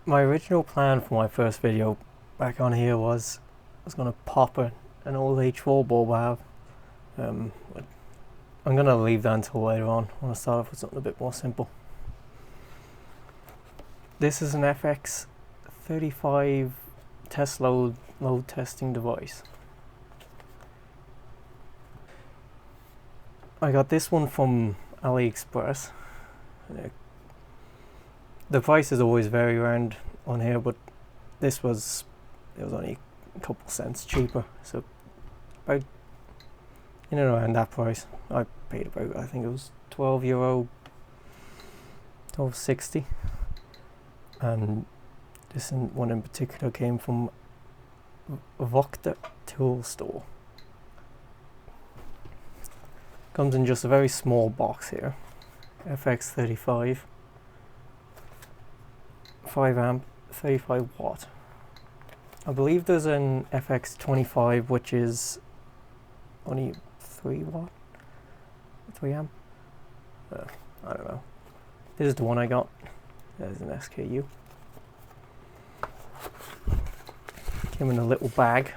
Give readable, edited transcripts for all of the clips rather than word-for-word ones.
My original plan for my first video back on here was I was going to pop an old H4 bulb I have. But I'm going to leave that until later on. I want to start off with something a bit more simple. This is an FX35 test load testing device. I got this one from AliExpress. The prices always vary around on here, but it was only a couple cents cheaper, so about in and around that price. I paid about, I think it was €12, $12.60, and this one in particular came from Vokta Tool Store. Comes in just a very small box here. FX35, 5 amp, 35 watt. I believe there's an FX25 which is only 3 watt, 3 amp. I don't know. This is the one I got. There's an SKU. Came in a little bag.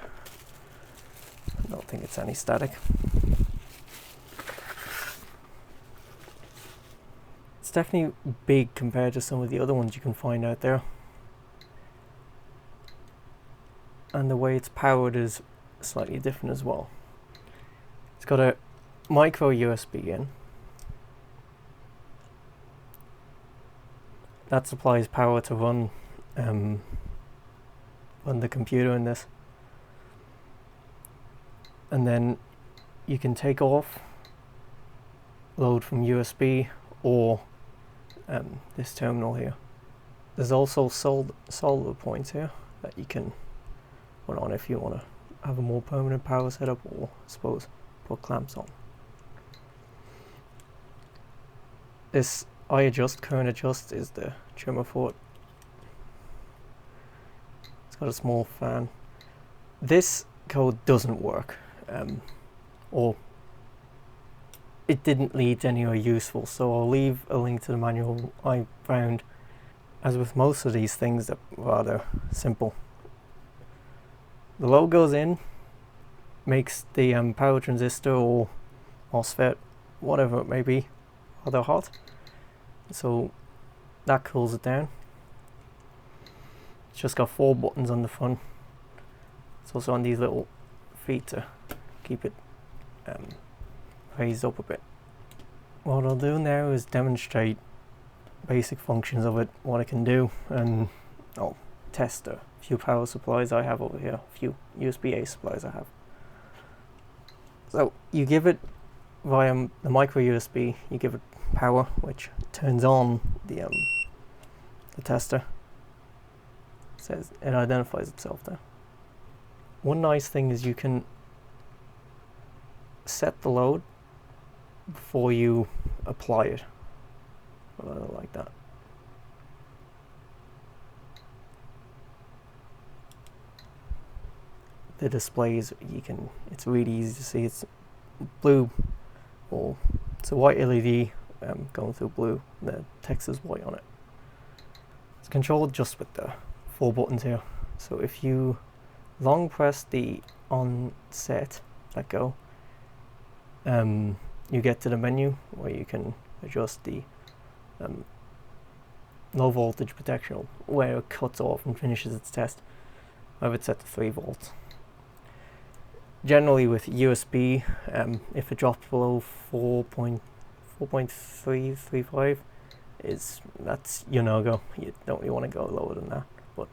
I don't think it's any static. It's definitely big compared to some of the other ones you can find out there. And the way it's powered is slightly different as well. It's got a micro USB in. That supplies power to run the computer in this. And then you can take off, load from USB or this terminal here. There's also solder points here that you can put on if you want to have a more permanent power setup, or I suppose put clamps on. This current adjust is the trimmer for it. It's got a small fan. This code doesn't work, or it didn't lead to anywhere useful, so I'll leave a link to the manual I found. As with most of these things, they're rather simple. The load goes in, makes the power transistor or MOSFET, whatever it may be, rather hot, so that cools it down. It's just got 4 buttons on the front. It's also on these little feet to keep it raised up a bit. What I'll do now is demonstrate basic functions of it, what it can do, and I'll test a few power supplies I have over here, a few USB-A supplies I have. So you give it via the micro USB, you give it power, which turns on the tester. It says it identifies itself there. One nice thing is you can set the load before you apply it. Like that. The displays, it's really easy to see. It's blue, or it's a white LED going through blue. The text is white on it. It's controlled just with the 4 buttons here. So if you long press the on set, let go, you get to the menu where you can adjust the low voltage protection, where it cuts off and finishes its test. I have it set to 3 volts. Generally with USB, if it drops below 4.335, that's your no-go. You don't really want to go lower than that. But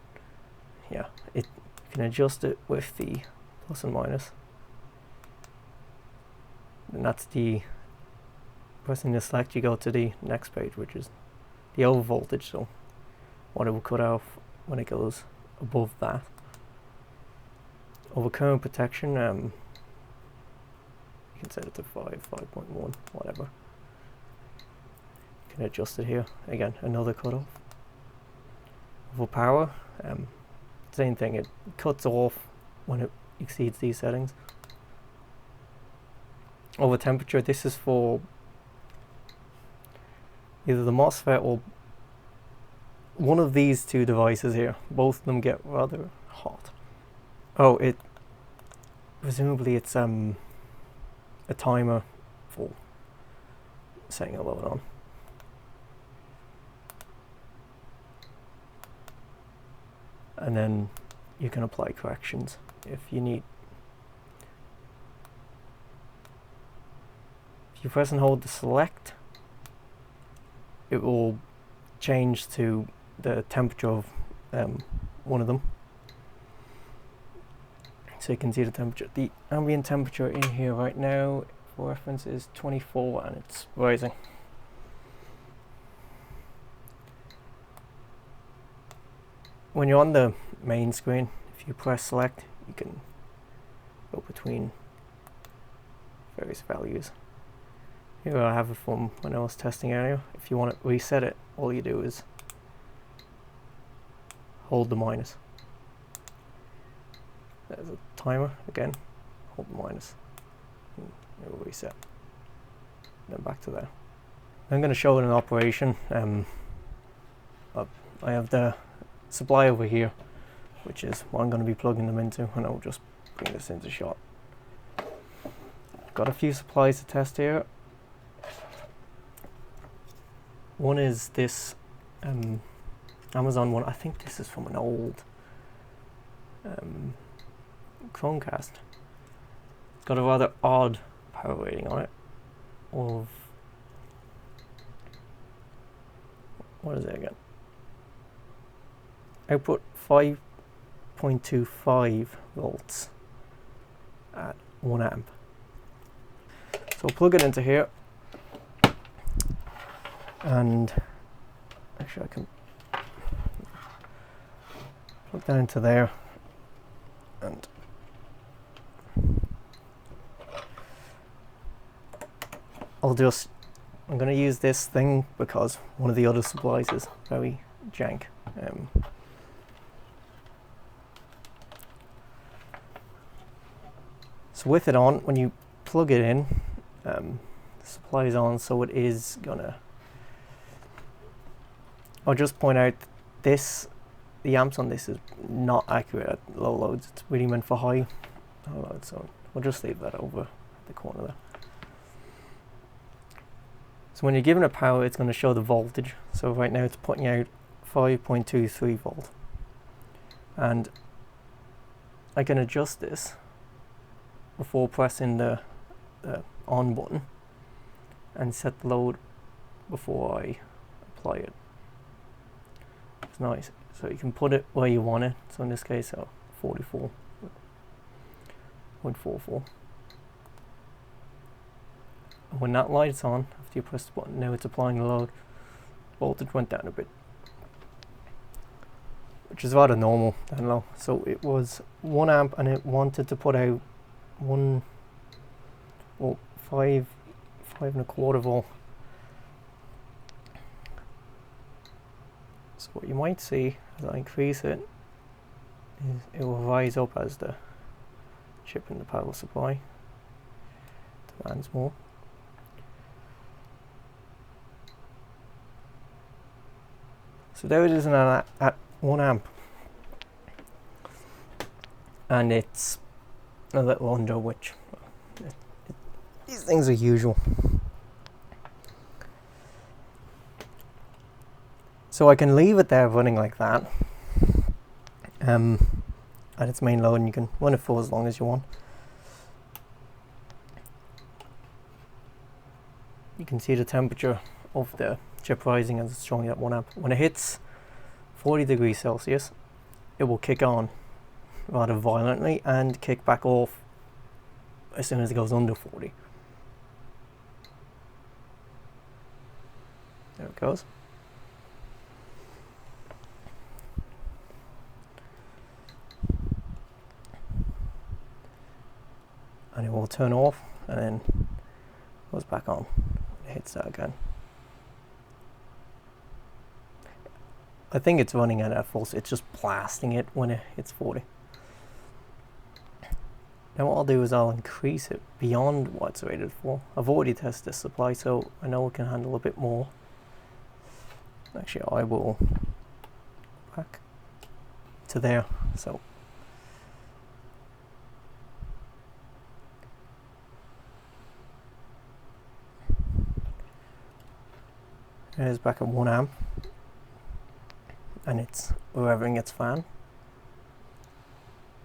yeah, you can adjust it with the plus and minus. And that's pressing the select, you go to the next page, which is the over voltage, so what it will cut off when it goes above that. Over current protection, you can set it to 5.1, whatever. You can adjust it here. Again, another cutoff. Over power, same thing, it cuts off when it exceeds these settings. Over temperature, this is for either the MOSFET one of these two devices here, both of them get rather hot. Oh, presumably it's a timer for setting a load on. And then you can apply corrections if you need. If you press and hold the select, it will change to the temperature of one of them. So you can see the temperature. The ambient temperature in here right now, for reference, is 24 and it's rising. When you're on the main screen, if you press select, you can go between various values. Here I have it from when I was testing earlier. If you want to reset it, all you do is hold the minus. There's a timer again, hold the minus, and it will reset. Then back to there. I'm going to show it in operation. I have the supply over here, which is what I'm going to be plugging them into, and I'll just bring this into shot. Got a few supplies to test here. One is this Amazon one. I think this is from an old Chromecast. It's got a rather odd power rating on it of, what is it again? Output 5.25 volts at 1 amp. So I'll plug it into here, and actually I can plug that into there, and I'm going to use this thing because one of the other supplies is very jank. So with it on, when you plug it in, the supply is on, so it is gonna. I'll just point out this, the amps on this is not accurate at low loads. It's really meant for high loads, so we'll just leave that over at the corner there. So when you're given a power, it's going to show the voltage. So right now it's putting out 5.23 volt, and I can adjust this before pressing the on button and set the load before I apply it. It's nice. So you can put it where you want it. So in this case, 44.44. When that light's on, after you press the button, now it's applying the load. Voltage went down a bit, which is rather normal down low. So it was 1 amp and it wanted to put out 5.25 volt. So what you might see as I increase it is it will rise up as the chip in the power supply demands more. So there it is at 1 amp, and it's a little under, which these things are usual. So I can leave it there running like that at its main load, and you can run it for as long as you want. You can see the temperature of the chip rising as it's showing at 1 amp. When it hits 40 degrees Celsius, it will kick on rather violently and kick back off as soon as it goes under 40. There it goes. And it will turn off and then goes back on. It hits that again. I think it's running at full, so it's just blasting it when it hits 40. Now what I'll do is I'll increase it beyond what it's rated for. I've already tested this supply, so I know it can handle a bit more. Actually, I will back to there. So it is back at 1 amp, and it's revving its fan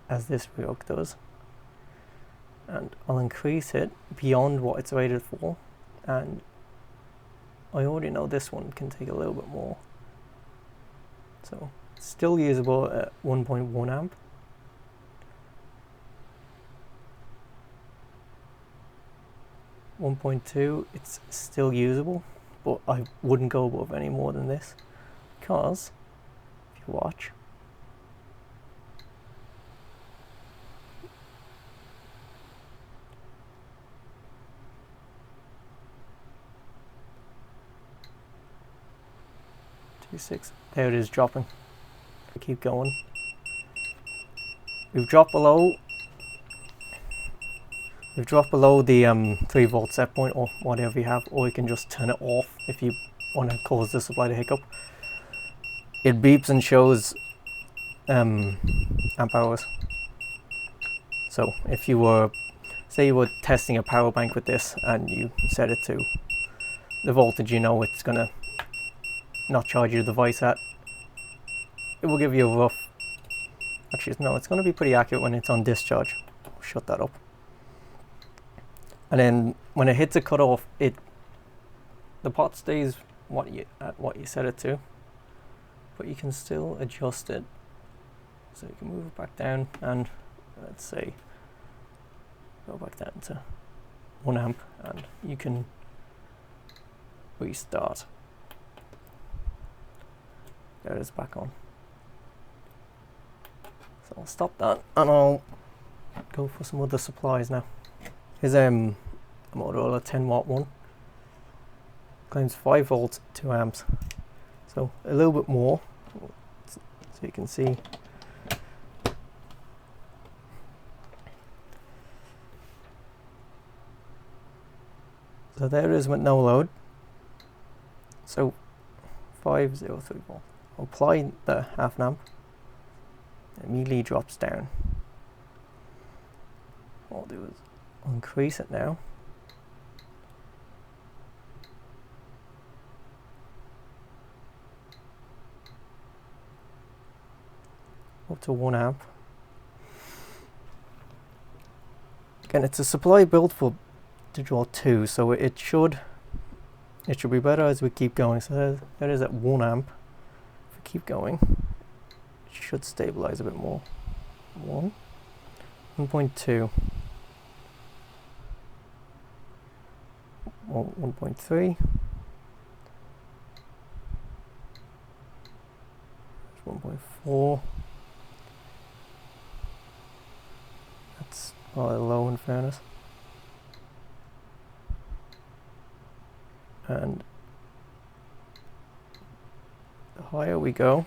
as this yoke does, and I'll increase it beyond what it's rated for, and I already know this one can take a little bit more, so it's still usable at 1.1 amp. .2, it's still usable, but I wouldn't go above any more than this, because if you watch, there it is dropping. Keep going. We've dropped below the 3 volt set point or whatever you have, or you can just turn it off if you want to cause the supply to hiccup. It beeps and shows amp hours. So if you were, say you were testing a power bank with this and you set it to the voltage you know it's gonna not charge your device at, it will give you a rough, actually no, it's going to be pretty accurate when it's on discharge. I'll shut that up. And then when it hits a cutoff, the pot stays at what you set it to, but you can still adjust it. So you can move it back down, and let's say go back down to 1 amp, and you can restart. There it is back on. So I'll stop that and I'll go for some other supplies now. Here's a Motorola 10 watt one. Claims 5 volts, 2 amps. So a little bit more, so you can see. So there it is with no load. So 503 volt. Apply the half an amp, it immediately drops down. What I'll do is increase it now. Up to 1 amp. Again, it's a supply built for to draw 2, so it should be better as we keep going. So that is at 1 amp. If we keep going, it should stabilize a bit more. 1.2, 1.3, 1.4. That's rather low in fairness. And the higher we go,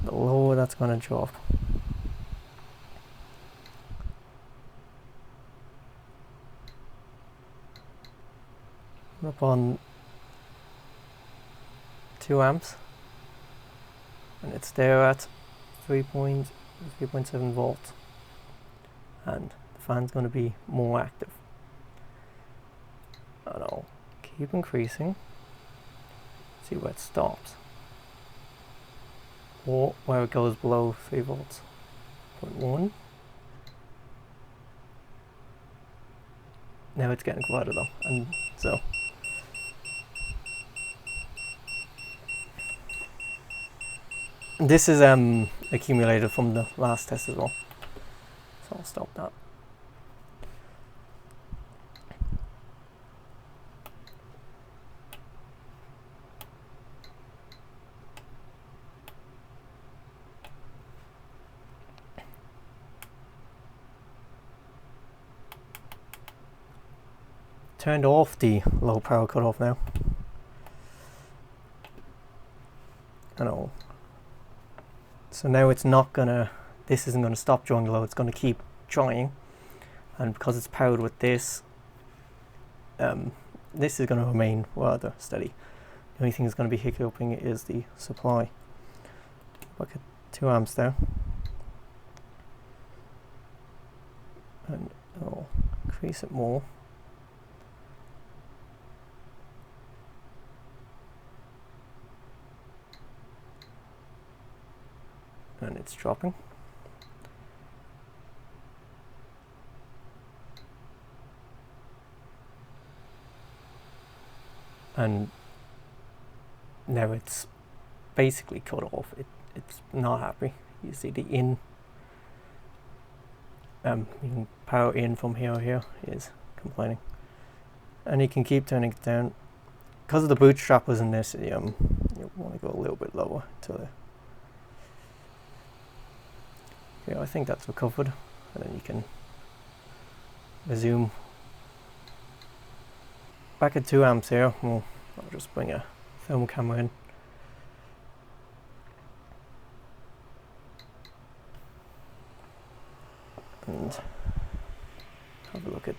the lower that's going to drop. We're up on 2 amps, and it's there at 3.7 volts, and the fan's going to be more active. And I'll keep increasing, see where it stops, or where it goes below 3 volts. 0.1. Now it's getting quieter though, and so this is accumulated from the last test as well, so I'll stop that. Turned off the low power cutoff now. So now it's not gonna, this isn't gonna stop drawing low, it's gonna keep trying. And because it's powered with this, this is gonna remain rather steady. The only thing that's going to be hiccuping it is the supply. Back at 2 amps there. And I'll increase it more. And it's dropping. And now it's basically cut off. It's not happy. You see the in, you can power in from here is complaining. And you can keep turning it down. Because of the bootstrappers in this, you want to go a little bit lower to the. Yeah, I think that's recovered, and then you can resume. Back at 2 amps here. Well, I'll just bring a thermal camera in. And have a look at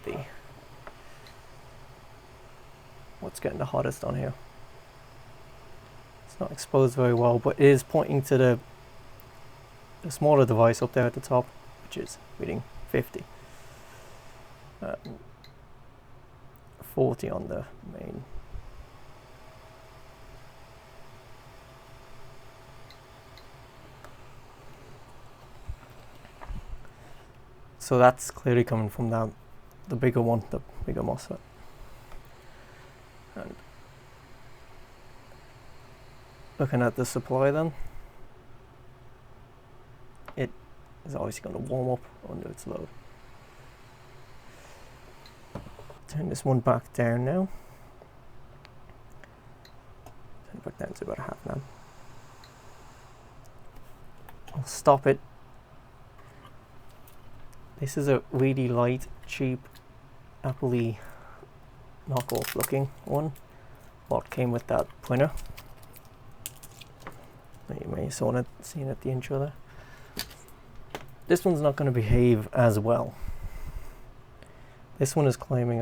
what's getting the hottest on here. It's not exposed very well, but it is pointing to the smaller device up there at the top, which is reading 50. 40 on the main. So that's clearly coming from the bigger one, the bigger MOSFET. And looking at the supply then, it is obviously going to warm up under its load. Turn this one back down now. Turn it back down to about 1/2 amp. I'll stop it. This is a really light, cheap, Apple-y knockoff looking one. What came with that printer. You may have seen at the intro there. This one's not going to behave as well. This one is claiming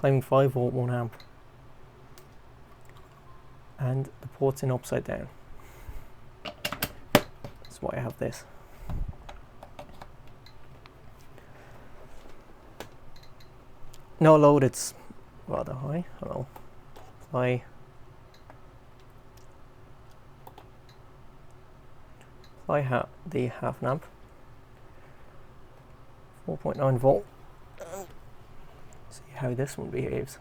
5 volt 1 amp. And the port's in upside down. That's why I have this. No load, it's rather high. I'll apply the 1/2 amp. 4.9 volt. See how this one behaves.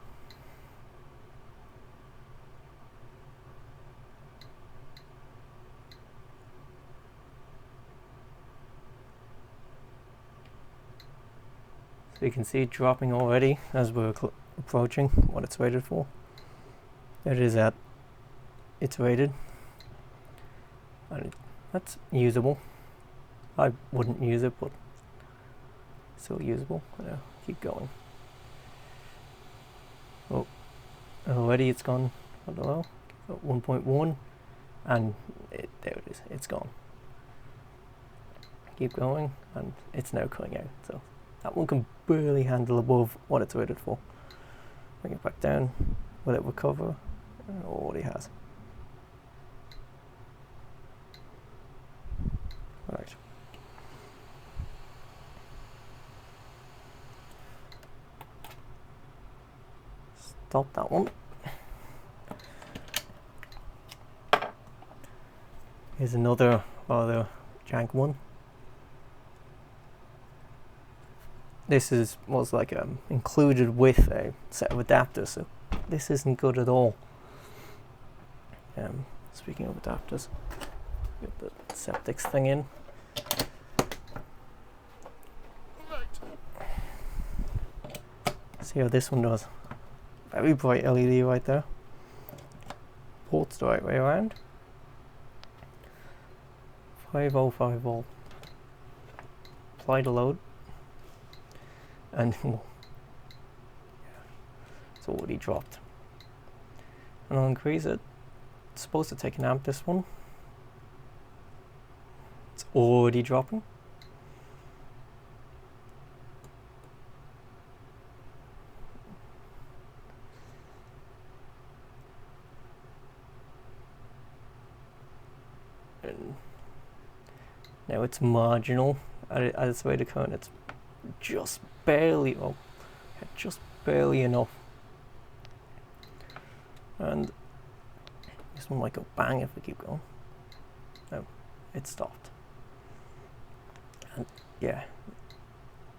So you can see it dropping already as we're approaching what it's rated for. There it is at it's rated, and that's usable. I wouldn't use it, but still usable. Keep going. Oh, already it's gone. I don't know. 1.1, and there it is. It's gone. Keep going, and it's now coming out. So that one can barely handle above what it's rated for. Bring it back down. Will it recover? It already has. Right. Stop that one. Here's another rather jank one. This was like included with a set of adapters, so this isn't good at all. Speaking of adapters, get the Septix thing in. See how this one does. Very bright LED right there. Port's the right way around. 505 volt. Apply the load. And it's already dropped. And I'll increase it. It's supposed to take an amp, this one. It's already dropping. Now it's marginal at its rate of current. It's just barely up, just barely enough. And this one might go bang if we keep going. No, it stopped. And yeah,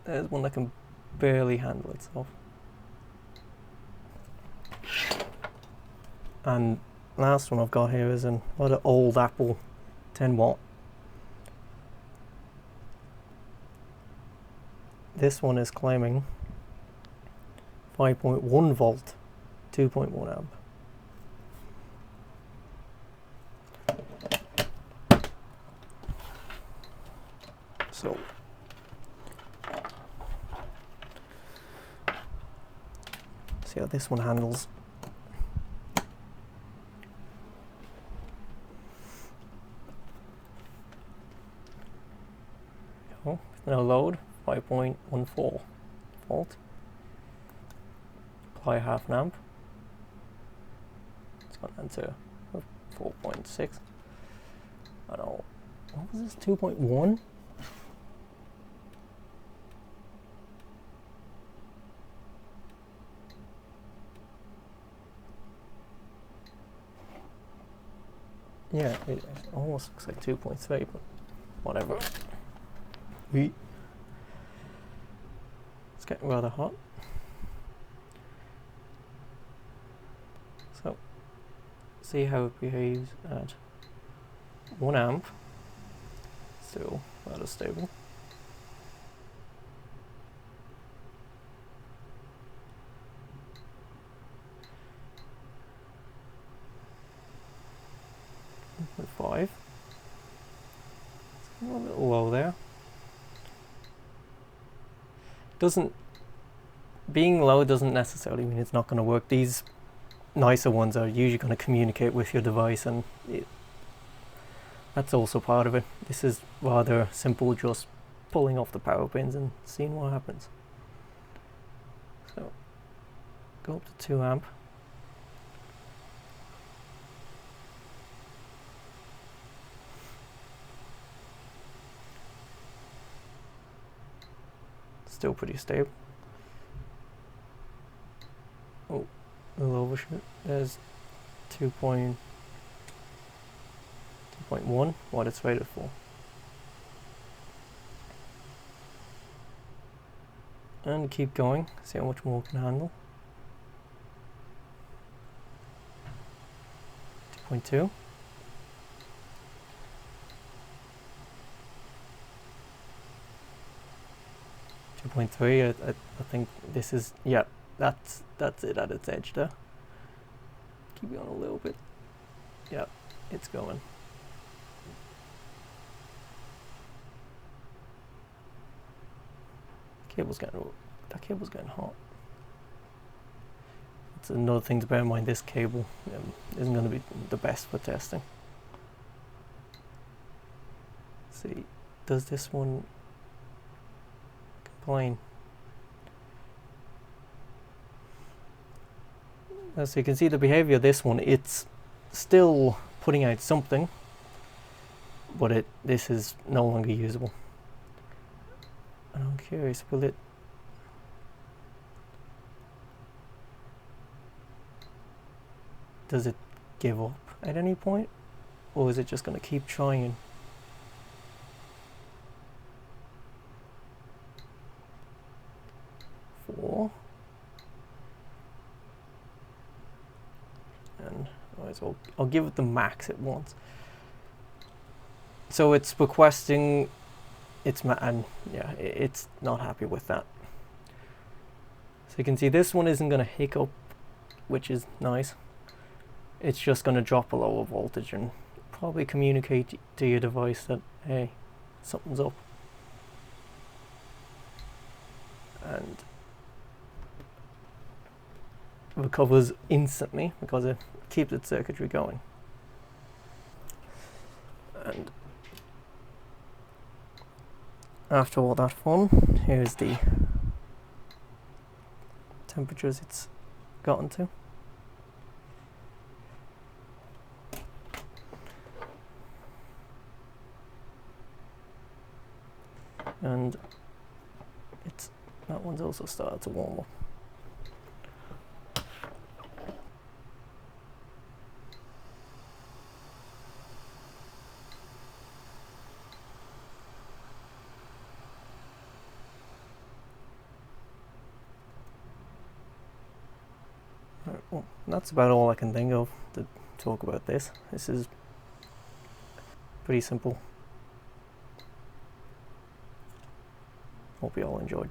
there's one that can barely handle itself. And last one I've got here is an old Apple 10 watt. This one is claiming 5.1 volt, 2.1 amp. So see how this one handles. Oh, no load, 5.14 volt. Apply half an amp. It's gone down to 4.6. I don't know. What was this? 2.1? Yeah, it almost looks like 2.3, but whatever. It's getting rather hot. So, see how it behaves at 1 amp. Still rather stable. .5. It's a little low there. Being low doesn't necessarily mean it's not going to work. These nicer ones are usually going to communicate with your device, and that's also part of it. This is rather simple, just pulling off the power pins and seeing what happens. So go up to 2 amp. Still pretty stable. Oh, a little overshoot. There's 2.1, what it's rated for. And keep going, see how much more it can handle. 2.2. 2.3. I think this is, yeah, that's it at its edge there. Keep going a little bit. Yeah, it's going. That cable's getting hot. It's another thing to bear in mind. This cable isn't going to be the best for testing. Let's see, does this one complain? As you can see, the behavior of this one, it's still putting out something, but this is no longer usable. And I'm curious, does it give up at any point, or is it just going to keep trying? Four. And I'll give it the max it wants. So it's requesting and yeah, it's not happy with that. So you can see this one isn't going to hiccup, which is nice. It's just going to drop a lower voltage and probably communicate to your device that, hey, something's up. And recovers instantly because it keeps its circuitry going. And after all that fun, here's the temperatures it's gotten to. and that one's also started to warm up. Right, well, that's about all I can think of to talk about this. This is pretty simple. Hope you all enjoyed.